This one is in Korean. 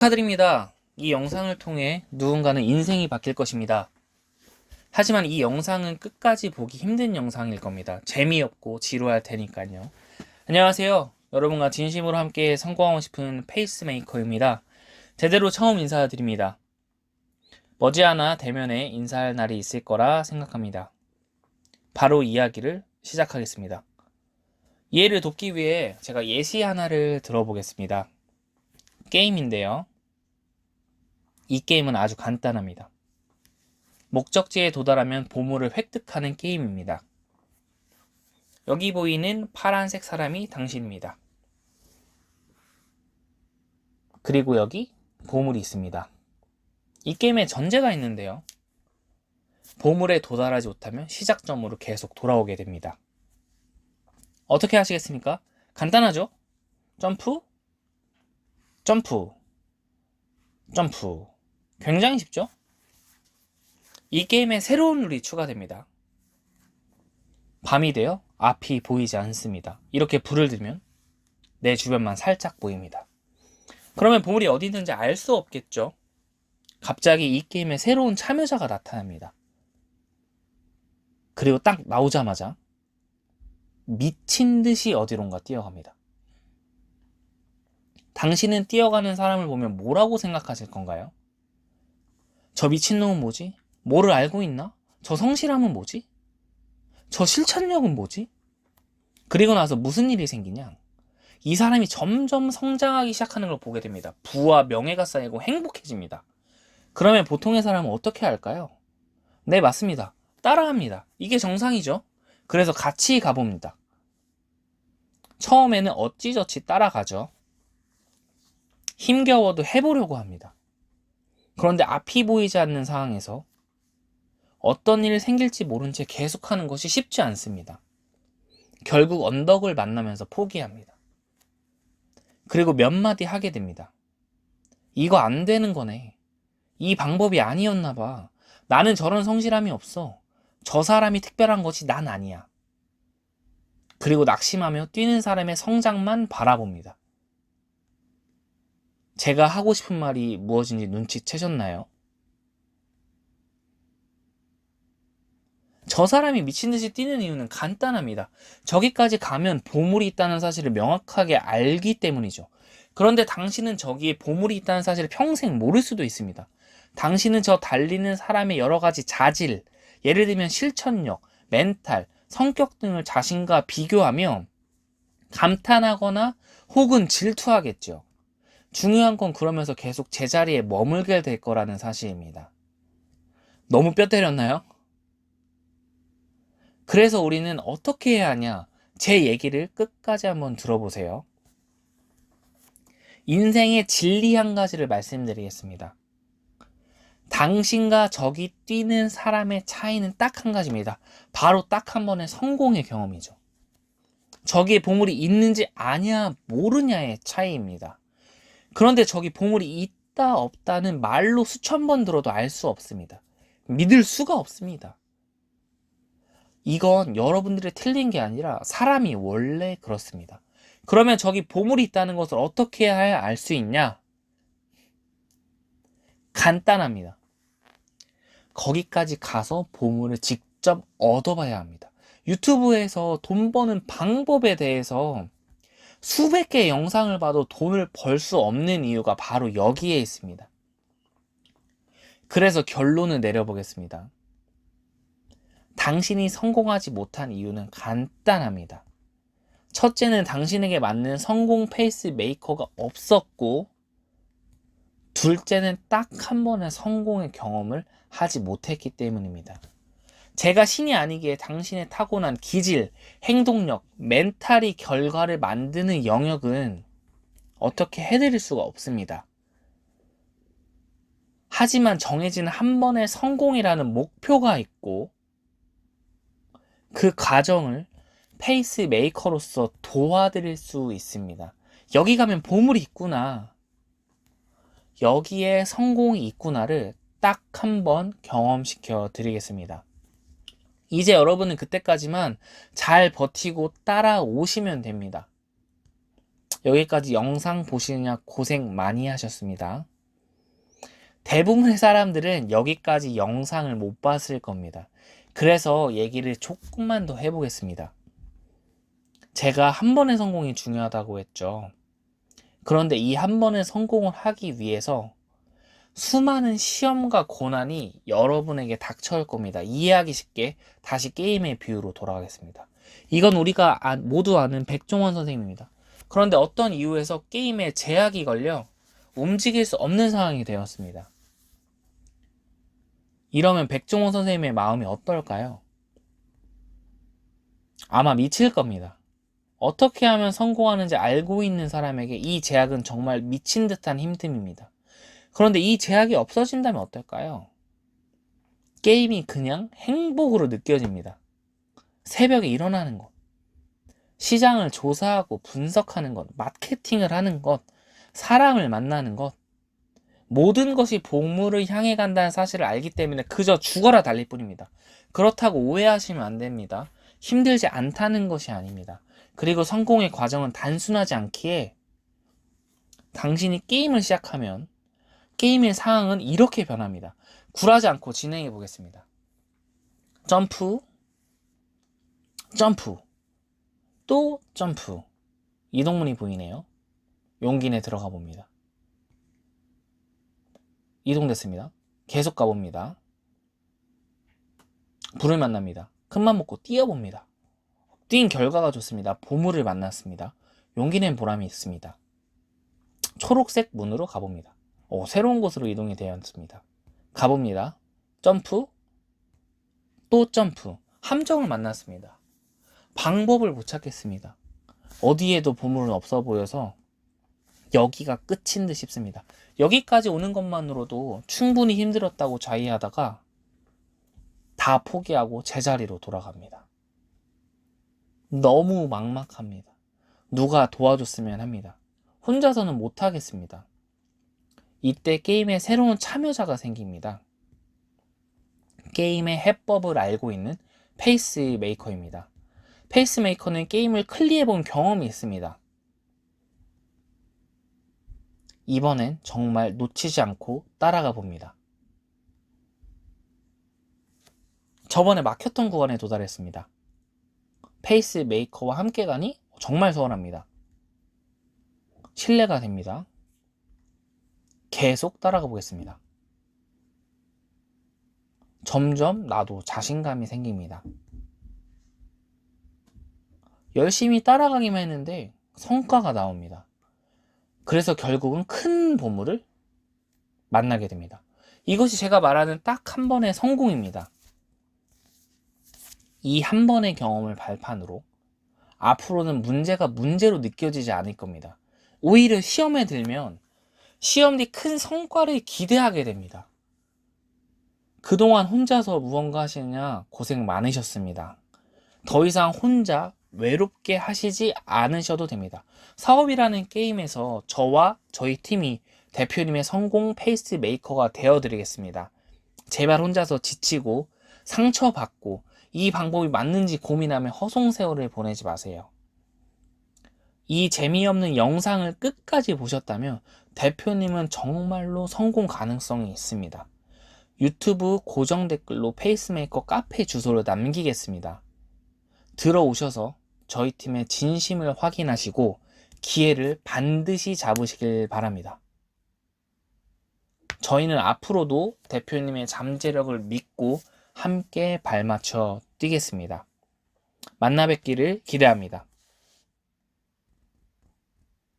축하드립니다. 이 영상을 통해 누군가는 인생이 바뀔 것입니다. 하지만 이 영상은 끝까지 보기 힘든 영상일 겁니다. 재미없고 지루할 테니까요. 안녕하세요. 여러분과 진심으로 함께 성공하고 싶은 페이스메이커입니다. 제대로 처음 인사드립니다. 머지않아 대면에 인사할 날이 있을 거라 생각합니다. 바로 이야기를 시작하겠습니다. 이해를 돕기 위해 제가 예시 하나를 들어보겠습니다. 게임인데요. 이 게임은 아주 간단합니다. 목적지에 도달하면 보물을 획득하는 게임입니다. 여기 보이는 파란색 사람이 당신입니다. 그리고 여기 보물이 있습니다. 이 게임에 전제가 있는데요. 보물에 도달하지 못하면 시작점으로 계속 돌아오게 됩니다. 어떻게 하시겠습니까? 간단하죠? 점프, 점프, 점프. 굉장히 쉽죠? 이 게임에 새로운 룰이 추가됩니다. 밤이 되어 앞이 보이지 않습니다. 이렇게 불을 들면 내 주변만 살짝 보입니다. 그러면 보물이 어디 있는지 알 수 없겠죠? 갑자기 이 게임에 새로운 참여자가 나타납니다. 그리고 딱 나오자마자 미친 듯이 어디론가 뛰어갑니다. 당신은 뛰어가는 사람을 보면 뭐라고 생각하실 건가요? 저 미친놈은 뭐지? 뭐를 알고 있나? 저 성실함은 뭐지? 저 실천력은 뭐지? 그리고 나서 무슨 일이 생기냐? 이 사람이 점점 성장하기 시작하는 걸 보게 됩니다. 부와 명예가 쌓이고 행복해집니다. 그러면 보통의 사람은 어떻게 할까요? 네, 맞습니다. 따라합니다. 이게 정상이죠? 그래서 같이 가봅니다. 처음에는 어찌저찌 따라가죠. 힘겨워도 해보려고 합니다. 그런데 앞이 보이지 않는 상황에서 어떤 일이 생길지 모른 채 계속하는 것이 쉽지 않습니다. 결국 언덕을 만나면서 포기합니다. 그리고 몇 마디 하게 됩니다. 이거 안 되는 거네. 이 방법이 아니었나 봐. 나는 저런 성실함이 없어. 저 사람이 특별한 것이 난 아니야. 그리고 낙심하며 뛰는 사람의 성장만 바라봅니다. 제가 하고 싶은 말이 무엇인지 눈치채셨나요? 저 사람이 미친듯이 뛰는 이유는 간단합니다. 저기까지 가면 보물이 있다는 사실을 명확하게 알기 때문이죠. 그런데 당신은 저기에 보물이 있다는 사실을 평생 모를 수도 있습니다. 당신은 저 달리는 사람의 여러 가지 자질, 예를 들면 실천력, 멘탈, 성격 등을 자신과 비교하며 감탄하거나 혹은 질투하겠죠. 중요한 건 그러면서 계속 제자리에 머물게 될 거라는 사실입니다. 너무 뼈 때렸나요? 그래서 우리는 어떻게 해야 하냐? 제 얘기를 끝까지 한번 들어보세요. 인생의 진리 한 가지를 말씀드리겠습니다. 당신과 저기 뛰는 사람의 차이는 딱 한 가지입니다. 바로 딱 한 번의 성공의 경험이죠. 저기에 보물이 있는지 아냐 모르냐의 차이입니다. 그런데 저기 보물이 있다 없다는 말로 수천 번 들어도 알 수 없습니다. 믿을 수가 없습니다. 이건 여러분들이 틀린 게 아니라 사람이 원래 그렇습니다. 그러면 저기 보물이 있다는 것을 어떻게 해야 알 수 있냐? 간단합니다. 거기까지 가서 보물을 직접 얻어봐야 합니다. 유튜브에서 돈 버는 방법에 대해서 수백 개의 영상을 봐도 돈을 벌 수 없는 이유가 바로 여기에 있습니다. 그래서 결론을 내려보겠습니다. 당신이 성공하지 못한 이유는 간단합니다. 첫째는 당신에게 맞는 성공 페이스 메이커가 없었고, 둘째는 딱 한 번의 성공의 경험을 하지 못했기 때문입니다. 제가 신이 아니기에 당신의 타고난 기질, 행동력, 멘탈이 결과를 만드는 영역은 어떻게 해드릴 수가 없습니다. 하지만 정해진 한 번의 성공이라는 목표가 있고 그 과정을 페이스 메이커로서 도와드릴 수 있습니다. 여기 가면 보물이 있구나. 여기에 성공이 있구나를 딱 한 번 경험시켜 드리겠습니다. 이제 여러분은 그때까지만 잘 버티고 따라오시면 됩니다. 여기까지 영상 보시느냐 고생 많이 하셨습니다. 대부분의 사람들은 여기까지 영상을 못 봤을 겁니다. 그래서 얘기를 조금만 더 해보겠습니다. 제가 한 번의 성공이 중요하다고 했죠. 그런데 이 한 번의 성공을 하기 위해서 수많은 시험과 고난이 여러분에게 닥쳐올 겁니다. 이해하기 쉽게 다시 게임의 비유로 돌아가겠습니다. 이건 우리가 모두 아는 백종원 선생님입니다. 그런데 어떤 이유에서 게임에 제약이 걸려 움직일 수 없는 상황이 되었습니다. 이러면 백종원 선생님의 마음이 어떨까요? 아마 미칠 겁니다. 어떻게 하면 성공하는지 알고 있는 사람에게 이 제약은 정말 미친 듯한 힘듦입니다. 그런데 이 제약이 없어진다면 어떨까요? 게임이 그냥 행복으로 느껴집니다. 새벽에 일어나는 것, 시장을 조사하고 분석하는 것, 마케팅을 하는 것, 사람을 만나는 것, 모든 것이 보물을 향해 간다는 사실을 알기 때문에 그저 죽어라 달릴 뿐입니다. 그렇다고 오해하시면 안 됩니다. 힘들지 않다는 것이 아닙니다. 그리고 성공의 과정은 단순하지 않기에 당신이 게임을 시작하면 게임의 상황은 이렇게 변합니다. 굴하지 않고 진행해 보겠습니다. 점프, 점프, 또 점프. 이동문이 보이네요. 용기 내 들어가 봅니다. 이동됐습니다. 계속 가봅니다. 불을 만납니다. 큰맘 먹고 뛰어봅니다. 뛴 결과가 좋습니다. 보물을 만났습니다. 용기 낸 보람이 있습니다. 초록색 문으로 가봅니다. 새로운 곳으로 이동이 되었습니다. 가봅니다. 점프, 또 점프. 함정을 만났습니다. 방법을 못 찾겠습니다. 어디에도 보물은 없어 보여서 여기가 끝인 듯 싶습니다. 여기까지 오는 것만으로도 충분히 힘들었다고 자의하다가 다 포기하고 제자리로 돌아갑니다. 너무 막막합니다. 누가 도와줬으면 합니다. 혼자서는 못하겠습니다. 이때 게임에 새로운 참여자가 생깁니다. 게임의 해법을 알고 있는 페이스메이커입니다. 페이스메이커는 게임을 클리어해본 경험이 있습니다. 이번엔 정말 놓치지 않고 따라가 봅니다. 저번에 막혔던 구간에 도달했습니다. 페이스메이커와 함께 가니 정말 서운합니다. 신뢰가 됩니다. 계속 따라가 보겠습니다. 점점 나도 자신감이 생깁니다. 열심히 따라가기만 했는데 성과가 나옵니다. 그래서 결국은 큰 보물을 만나게 됩니다. 이것이 제가 말하는 딱 한 번의 성공입니다. 이 한 번의 경험을 발판으로 앞으로는 문제가 문제로 느껴지지 않을 겁니다. 오히려 시험에 들면 시험 뒤 큰 성과를 기대하게 됩니다. 그동안 혼자서 무언가 하시느냐 고생 많으셨습니다. 더 이상 혼자 외롭게 하시지 않으셔도 됩니다. 사업이라는 게임에서 저와 저희 팀이 대표님의 성공 페이스메이커가 되어드리겠습니다. 제발 혼자서 지치고 상처받고 이 방법이 맞는지 고민하며 허송세월을 보내지 마세요. 이 재미없는 영상을 끝까지 보셨다면 대표님은 정말로 성공 가능성이 있습니다. 유튜브 고정 댓글로 페이스메이커 카페 주소를 남기겠습니다. 들어오셔서 저희 팀의 진심을 확인하시고 기회를 반드시 잡으시길 바랍니다. 저희는 앞으로도 대표님의 잠재력을 믿고 함께 발맞춰 뛰겠습니다. 만나 뵙기를 기대합니다.